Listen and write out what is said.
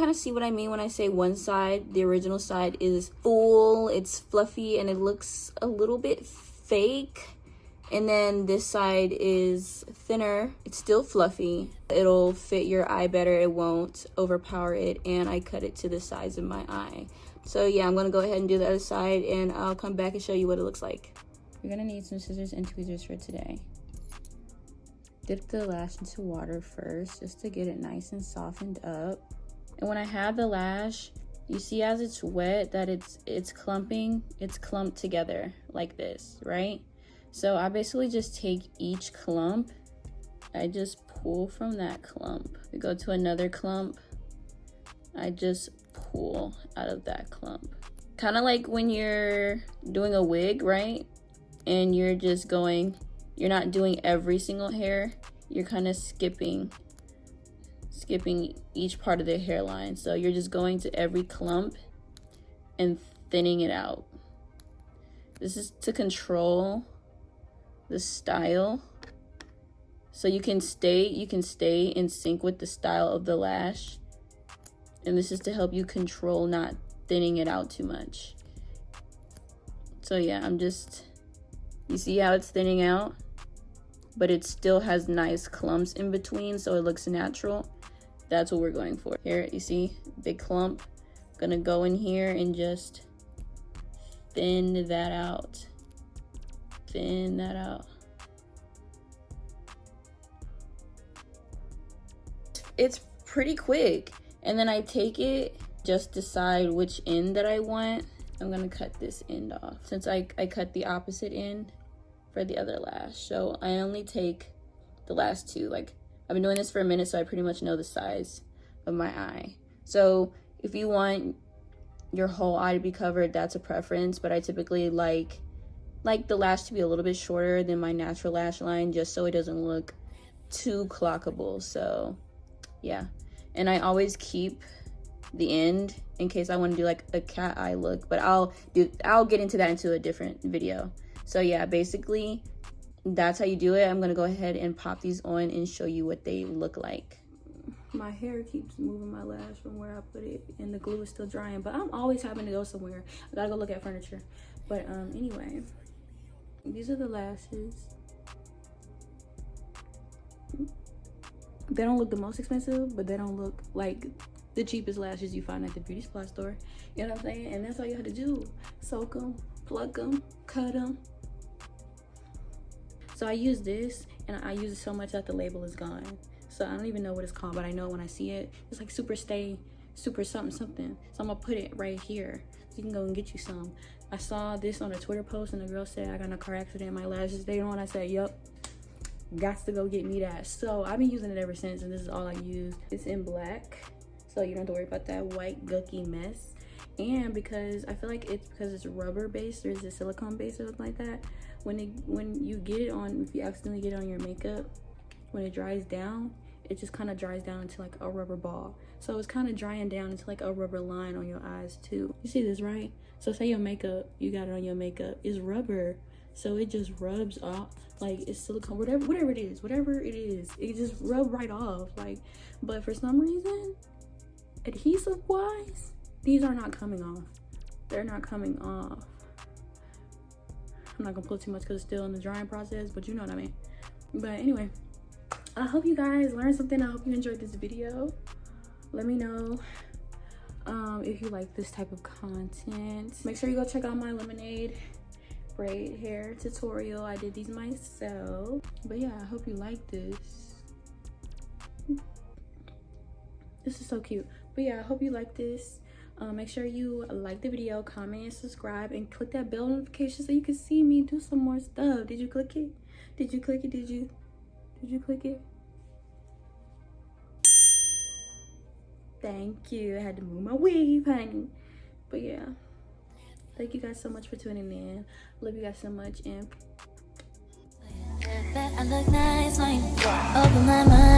kind of see what I mean when I say one side, the original side, is full, it's fluffy, and it looks a little bit fake. And then this side is thinner, it's still fluffy. It'll fit your eye better, it won't overpower it, and I cut it to the size of my eye. So yeah, I'm gonna go ahead and do the other side, and I'll come back and show you what it looks like. You're gonna need some scissors and tweezers for today. Dip the lash into water first, just to get it nice and softened up. And when I have the lash, you see as it's wet that it's clumping, it's clumped together like this, right? So I basically just take each clump, I just pull from that clump. We go to another clump, I just pull out of that clump. Kind of like when you're doing a wig, right? And you're just going, you're not doing every single hair, you're kind of skipping each part of the hairline. So you're just going to every clump and thinning it out. This is to control the style, so you can stay in sync with the style of the lash, and this is to help you control not thinning it out too much. So yeah, you see how it's thinning out, but it still has nice clumps in between, so it looks natural. That's what we're going for. Here, you see, big clump. I'm gonna go in here and just thin that out. Thin that out. It's pretty quick. And then I take it, just decide which end that I want. I'm gonna cut this end off, since I cut the opposite end for the other lash. So I only take the last two. Like, I've been doing this for a minute, so I pretty much know the size of my eye. So if you want your whole eye to be covered, that's a preference, but I typically like the lash to be a little bit shorter than my natural lash line, just so it doesn't look too clockable. So yeah, and I always keep the end in case I want to do like a cat eye look, but I'll get into that into a different video. So yeah, basically that's how you do it. I'm gonna go ahead and pop these on and show you what they look like. My hair keeps moving my lash from where I put it, and the glue is still drying, but I'm always having to go somewhere. I gotta go look at furniture. But anyway, these are the lashes. They don't look the most expensive, but they don't look like the cheapest lashes you find at the beauty supply store. You know what I'm saying? And that's all you have to do. Soak them, pluck them, cut them. So I use this, and I use it so much that the label is gone. So I don't even know what it's called, but I know when I see it, it's like super stay, super something something. So I'm gonna put it right here, so you can go and get you some. I saw this on a Twitter post, and the girl said, I got in a car accident, my lashes stayed on. I said, yup, got to go get me that. So I've been using it ever since, and this is all I use. It's in black, so you don't have to worry about that white gucky mess. And because I feel like it's rubber based, or is it silicone based or something like that, when you get it on, if you accidentally get it on your makeup, when it dries down, it just kind of dries down into like a rubber ball. So it's kind of drying down into like a rubber line on your eyes too. You see this, right? So say your makeup, you got it on your makeup, it's rubber, so it just rubs off, like it's silicone, whatever it is, it just rub right off. Like, but for some reason, adhesive wise, these are not coming off. They're not coming off. I'm not gonna pull too much because it's still in the drying process, but you know what I mean. But anyway, I hope you guys learned something. I hope you enjoyed this video. Let me know if you like this type of content. Make sure you go check out my lemonade braid hair tutorial. I did these myself. But yeah, I hope you like this. This is so cute. But yeah, I hope you like this. Make sure you like the video, comment, and subscribe, and click that bell notification so you can see me do some more stuff. Did you click it? Did you click it? Did you click it? Thank you. I had to move my weave, honey. But yeah, thank you guys so much for tuning in. Love you guys so much, and I look nice when you open my mind.